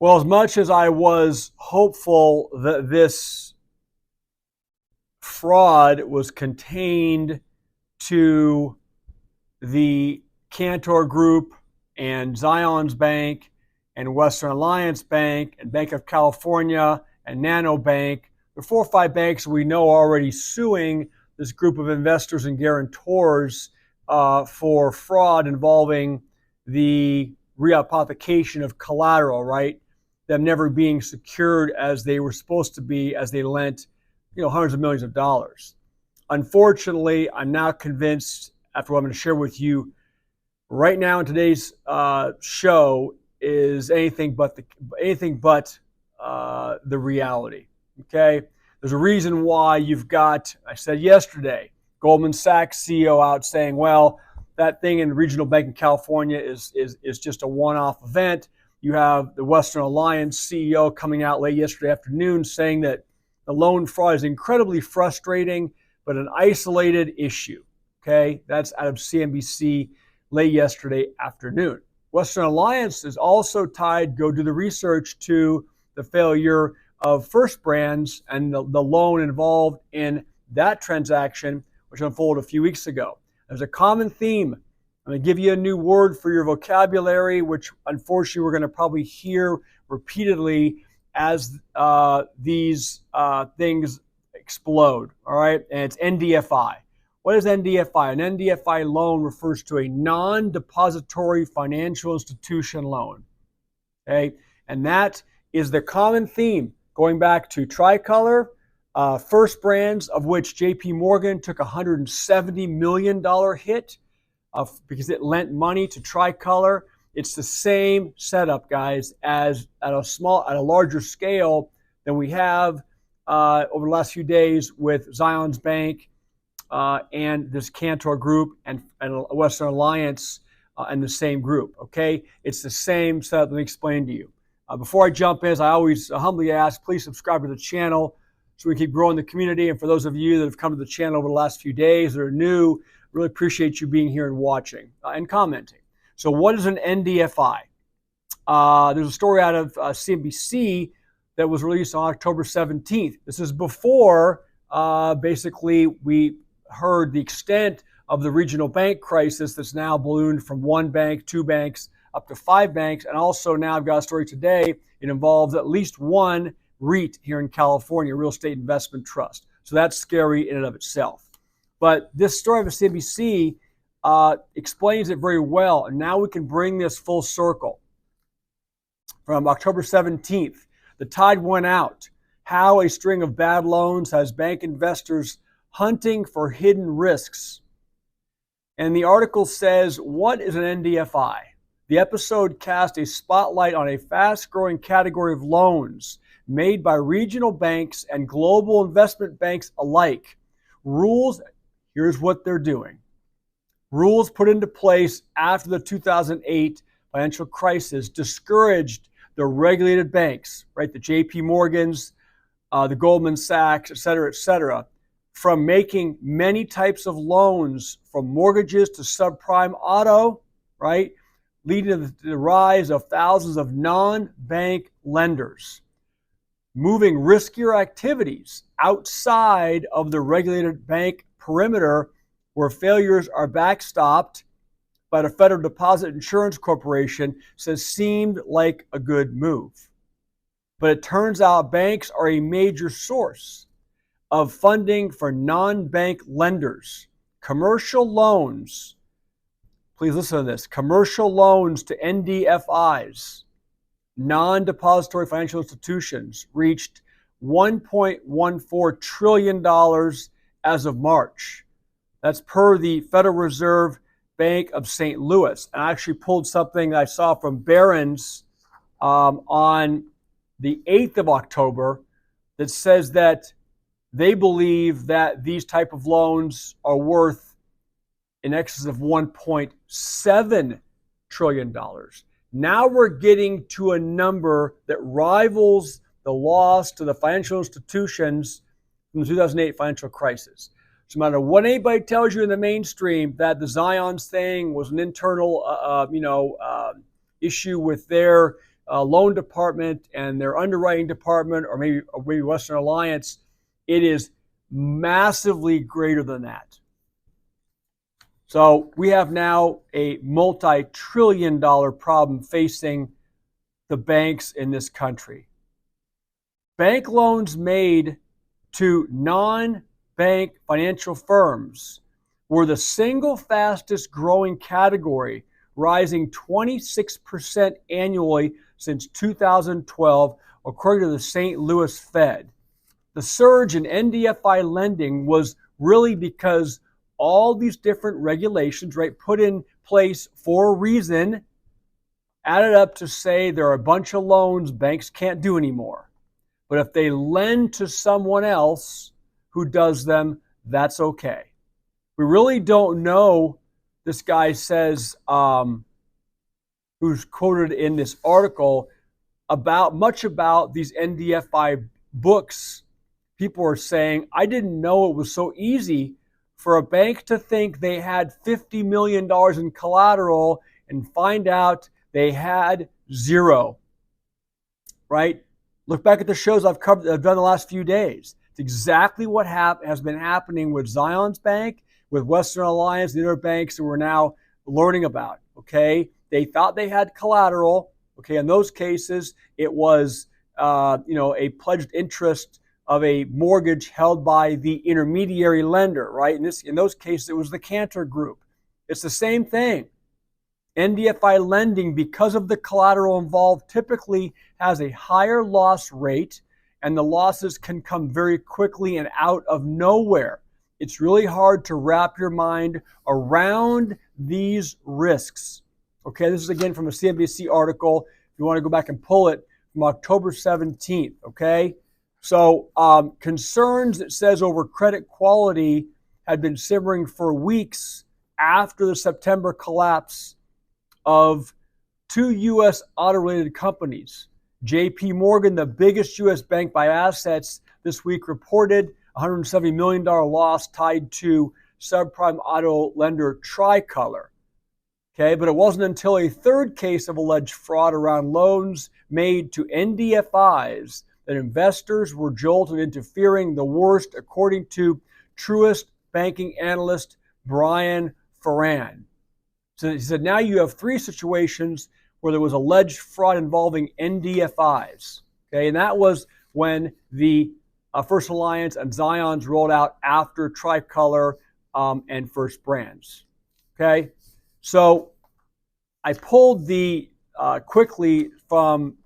Well, as much as I was hopeful that this fraud was contained to the Cantor Group and Zions Bank and Western Alliance Bank and Bank of California and Nano Bank, there are 4 or 5 banks we know are already suing this group of investors and guarantors for fraud involving the reapplication of collateral, right? Them never being secured as they were supposed to be as they lent, hundreds of millions of dollars. Unfortunately, I'm now convinced, after what I'm going to share with you right now in today's show, is anything but the reality. Okay, there's a reason why you've got, I said yesterday, Goldman Sachs CEO out saying, well, that thing in the regional bank in California is just a one-off event. You have the Western Alliance CEO coming out late yesterday afternoon saying that the loan fraud is incredibly frustrating, but an isolated issue. Okay, that's out of CNBC late yesterday afternoon. Western Alliance is also tied, go do the research, to the failure of First Brands and the loan involved in that transaction, which unfolded a few weeks ago. There's a common theme. I'm going to give you a new word for your vocabulary, which unfortunately we're going to probably hear repeatedly as these things explode. All right, and it's NDFI. What is NDFI? An NDFI loan refers to a non-depository financial institution loan. Okay, and that is the common theme going back to Tricolor, First Brands, of which JP Morgan took a $170 million hit because it lent money to Tricolor. It's the same setup, guys, as at a larger scale than we have over the last few days with Zions Bank and this Cantor Group and Western Alliance and the same group. Okay, it's the same setup. Let me explain to you. Before I jump in, as I always humbly ask, please subscribe to the channel so we can keep growing the community. And for those of you that have come to the channel over the last few days that are new, really appreciate you being here and watching and commenting. So what is an NDFI? There's a story out of CNBC that was released on October 17th. This is before basically we heard the extent of the regional bank crisis that's now ballooned from 1 bank, 2 banks, up to 5 banks. And also now I've got a story today. It involves at least 1 REIT here in California, Real Estate Investment Trust. So that's scary in and of itself. But this story of CNBC explains it very well. And now we can bring this full circle. From October 17th, the tide went out. How a string of bad loans has bank investors hunting for hidden risks. And the article says, what is an NDFI? The episode cast a spotlight on a fast-growing category of loans made by regional banks and global investment banks alike. Rules, here's what they're doing. Rules put into place after the 2008 financial crisis discouraged the regulated banks, right, the JP Morgans, the Goldman Sachs, et cetera, from making many types of loans, from mortgages to subprime auto, right, leading to the rise of thousands of non-bank lenders, moving riskier activities outside of the regulated bank perimeter where failures are backstopped by the Federal Deposit Insurance Corporation says seemed like a good move. But it turns out banks are a major source of funding for non-bank lenders. Commercial loans, please listen to this, commercial loans to NDFIs, non-depository financial institutions, reached $1.14 trillion as of March. That's per the Federal Reserve Bank of St. Louis. And I actually pulled something I saw from Barron's on the 8th of October that says that they believe that these type of loans are worth in excess of $1.7 trillion. Now we're getting to a number that rivals the loss to the financial institutions from the 2008 financial crisis. So no matter what anybody tells you in the mainstream that the Zions thing was an internal, issue with their loan department and their underwriting department, or maybe Western Alliance, it is massively greater than that. So we have now a multi-trillion-dollar problem facing the banks in this country. Bank loans made to non-bank financial firms were the single fastest growing category, rising 26% annually since 2012, according to the St. Louis Fed. The surge in NDFI lending was really because all these different regulations, right, put in place for a reason, added up to say there are a bunch of loans banks can't do anymore. But if they lend to someone else who does them, that's okay. We really don't know, this guy says, who's quoted in this article, much about these NDFI books. People are saying, I didn't know it was so easy for a bank to think they had $50 million in collateral and find out they had zero, right? Look back at the shows I've done the last few days. It's exactly what has been happening with Zions Bank, with Western Alliance, the other banks that we're now learning about, okay? They thought they had collateral, okay? In those cases, it was, a pledged interest of a mortgage held by the intermediary lender, right? In those cases, it was the Cantor Group. It's the same thing. NDFI lending, because of the collateral involved, typically has a higher loss rate, and the losses can come very quickly and out of nowhere. It's really hard to wrap your mind around these risks. Okay, this is again from a CNBC article. If you want to go back and pull it from October 17th, okay? So concerns, it says, over credit quality had been simmering for weeks after the September collapse of two U.S. auto-related companies. J.P. Morgan, the biggest U.S. bank by assets, this week reported $170 million loss tied to subprime auto lender Tricolor. Okay, but it wasn't until a third case of alleged fraud around loans made to NDFIs that investors were jolted into fearing the worst, according to Truist banking analyst Brian Ferran. So he said, now you have three situations where there was alleged fraud involving NDFIs. Okay, and that was when the First Alliance and Zions rolled out after Tricolor and First Brands. Okay, so I pulled the quickly from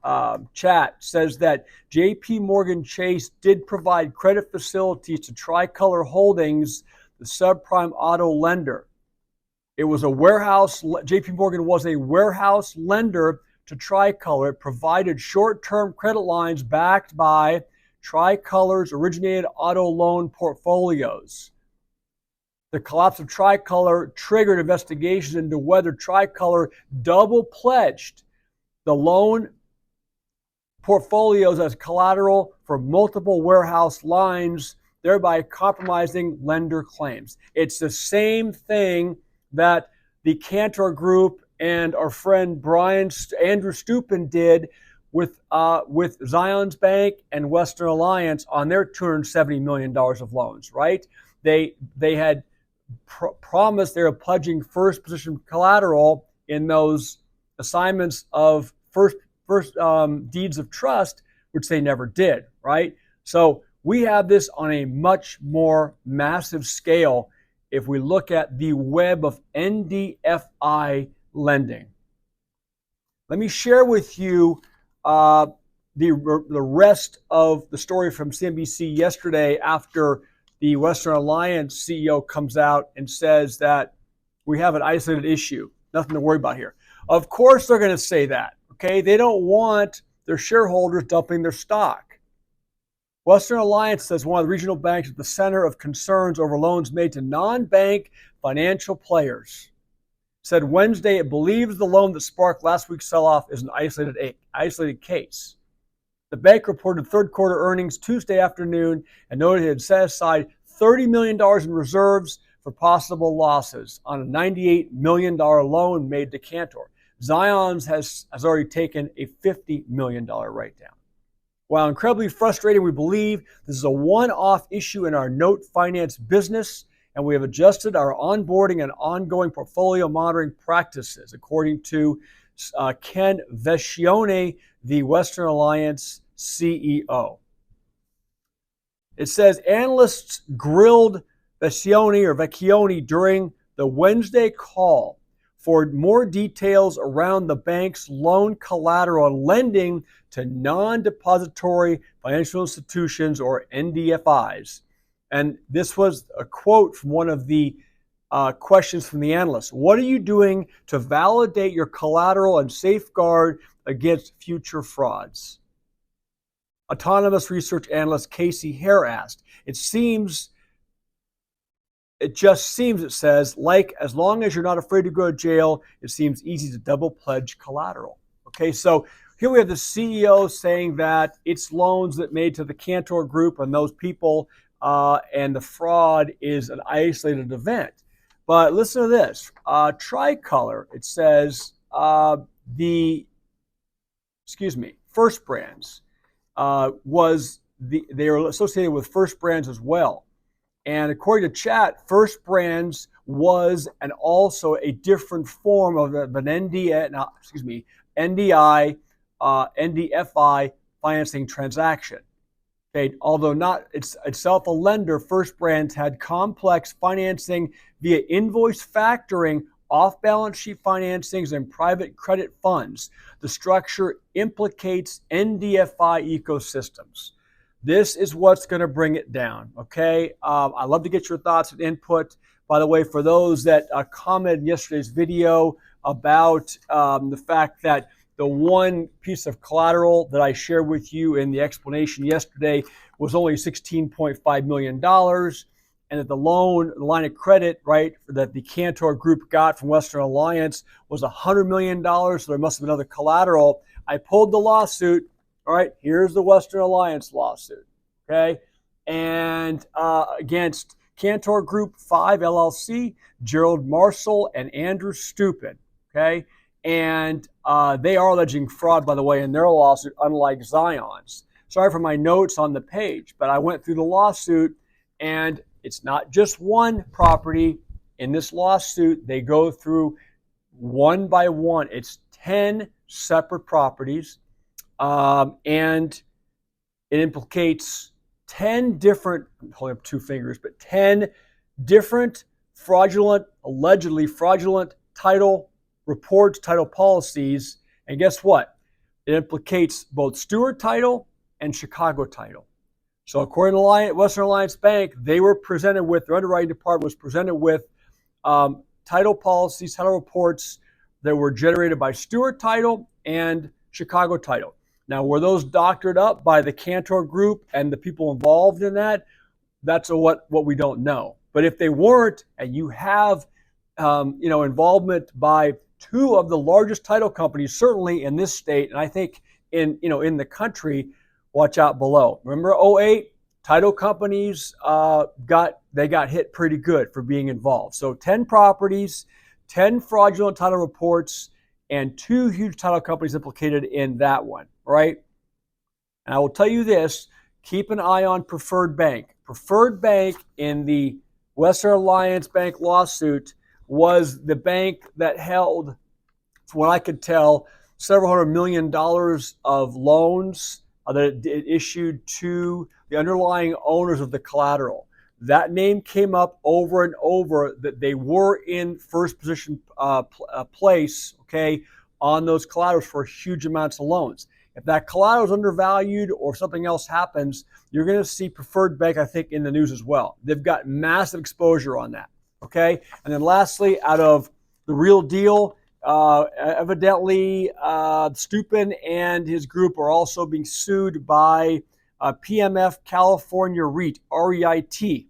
chat, says that J.P. Morgan Chase did provide credit facilities to Tricolor Holdings, the subprime auto lender. It was a warehouse. J.P. Morgan was a warehouse lender to Tricolor. It provided short-term credit lines backed by Tricolor's originated auto loan portfolios. The collapse of Tricolor triggered investigations into whether Tricolor double pledged the loan portfolios as collateral for multiple warehouse lines, thereby compromising lender claims. It's the same thing that the Cantor Group and our friend Andrew Stupin did with Zions Bank and Western Alliance on their $270 million of loans, right? They had promised they were pledging first position collateral in those assignments of first deeds of trust, which they never did, right? So we have this on a much more massive scale if we look at the web of NDFI lending. Let me share with you the rest of the story from CNBC yesterday after the Western Alliance CEO comes out and says that we have an isolated issue. Nothing to worry about here. Of course they're going to say that, okay? They don't want their shareholders dumping their stock. Western Alliance says one of the regional banks at the center of concerns over loans made to non-bank financial players. Said Wednesday it believes the loan that sparked last week's sell-off is an isolated case. The bank reported third quarter earnings Tuesday afternoon and noted it had set aside $30 million in reserves for possible losses on a $98 million loan made to Cantor. Zions has already taken a $50 million write-down. While incredibly frustrating, we believe this is a one-off issue in our note finance business, and we have adjusted our onboarding and ongoing portfolio monitoring practices, according to Ken Vecchione, the Western Alliance CEO. It says analysts grilled Vecchione during the Wednesday call for more details around the bank's loan collateral and lending to non-depository financial institutions, or NDFIs. And this was a quote from one of the questions from the analysts. What are you doing to validate your collateral and safeguard against future frauds? Autonomous research analyst Casey Hare asked. It just seems, it says, like as long as you're not afraid to go to jail, it seems easy to double pledge collateral. Okay, so here we have the CEO saying that it's loans that made to the Cantor Group and those people, and the fraud is an isolated event. But listen to this. Tricolor, it says First Brands they are associated with First Brands as well. And according to chat, First Brands was and also a different form of an NDFI financing transaction. Okay, although not itself a lender, First Brands had complex financing via invoice factoring, off-balance sheet financings, and private credit funds. The structure implicates NDFI ecosystems. This is what's going to bring it down, okay? I'd love to get your thoughts and input. By the way, for those that commented in yesterday's video about the fact that the one piece of collateral that I shared with you in the explanation yesterday was only $16.5 million, and that the line of credit, right, that the Cantor Group got from Western Alliance was $100 million, so there must have been other collateral. I pulled the lawsuit. All right, here's the Western Alliance lawsuit, okay? And against Cantor Group 5 LLC, Gerald Marshall and Andrew Stupin, okay? And they are alleging fraud, by the way, in their lawsuit, unlike Zion's. Sorry for my notes on the page, but I went through the lawsuit, and it's not just one property. In this lawsuit, they go through one by one. It's 10 separate properties. And it implicates 10 different, I'm holding up two fingers, but 10 different allegedly fraudulent title reports, title policies. And guess what? It implicates both Stewart Title and Chicago Title. So according to Western Alliance Bank, they were presented with, their underwriting department was presented with title policies, title reports that were generated by Stewart Title and Chicago Title. Now, were those doctored up by the Cantor Group and the people involved in that? That's what we don't know. But if they weren't, and you have involvement by two of the largest title companies, certainly in this state, and I think in the country, watch out below. Remember 2008? Title companies got hit pretty good for being involved. So 10 properties, 10 fraudulent title reports, and two huge title companies implicated in that one, right? And I will tell you this, keep an eye on Preferred Bank. Preferred Bank in the Western Alliance Bank lawsuit was the bank that held, from what I could tell, several $100 million of loans that it issued to the underlying owners of the collateral. That name came up over and over, that they were in first position place, okay, on those collaterals for huge amounts of loans. If that collateral is undervalued or if something else happens, you're going to see Preferred Bank, I think, in the news as well. They've got massive exposure on that, okay? And then lastly, out of the Real Deal, evidently Stupin and his group are also being sued by PMF California REIT, REIT,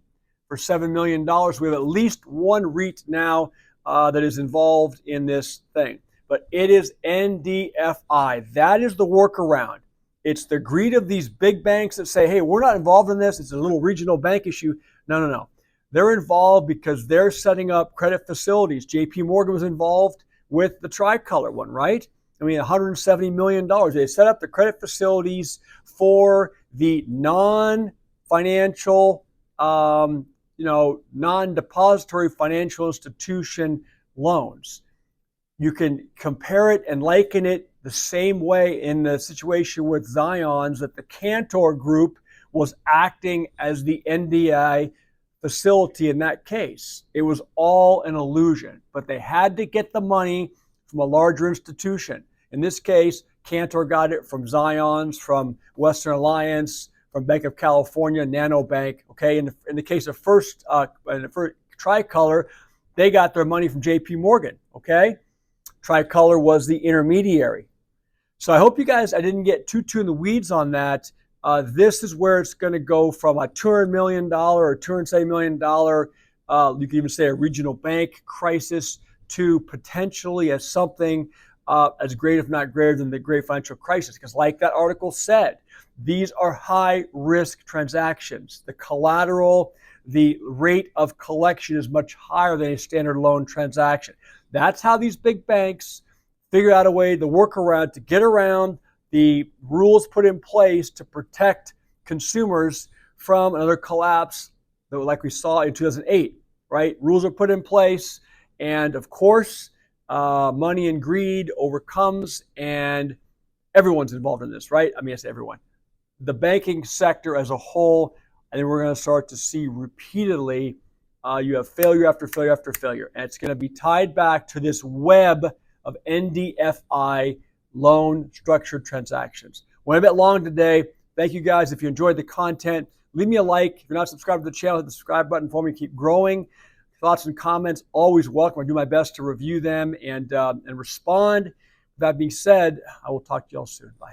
for $7 million. We have at least one REIT now that is involved in this thing. But it is NDFI. That is the workaround. It's the greed of these big banks that say, hey, we're not involved in this. It's a little regional bank issue. No. They're involved because they're setting up credit facilities. JP Morgan was involved with the Tricolor one, right? I mean, $170 million. They set up the credit facilities for the non-financial, non-depository financial institution loans. You can compare it and liken it the same way in the situation with Zions, that the Cantor Group was acting as the NDI facility in that case. It was all an illusion, but they had to get the money from a larger institution. In this case, Cantor got it from Zions, from Western Alliance, from Bank of California, Nano Bank. Okay, in the case of first Tricolor, they got their money from JP Morgan. Okay, Tricolor was the intermediary. So I hope you guys, I didn't get too in the weeds on that. This is where it's going to go from a $200 million or $270 million, you can even say a regional bank crisis, to potentially as something as great, if not greater than the great financial crisis. Because like that article said, these are high risk transactions. The collateral, the rate of collection is much higher than a standard loan transaction. That's how these big banks figure out a way to work around, to get around the rules put in place to protect consumers from another collapse like we saw in 2008, right? Rules are put in place, and of course, money and greed overcomes, and everyone's involved in this, right? I mean, I say everyone. The banking sector as a whole, I think we're going to start to see repeatedly, you have failure after failure after failure, and it's going to be tied back to this web of NDFI loan structured transactions. Went a bit long today. Thank you guys. If you enjoyed the content, leave me a like. If you're not subscribed to the channel, hit the subscribe button for me. Keep growing. Thoughts and comments, always welcome. I do my best to review them and respond. With that being said, I will talk to you all soon. Bye.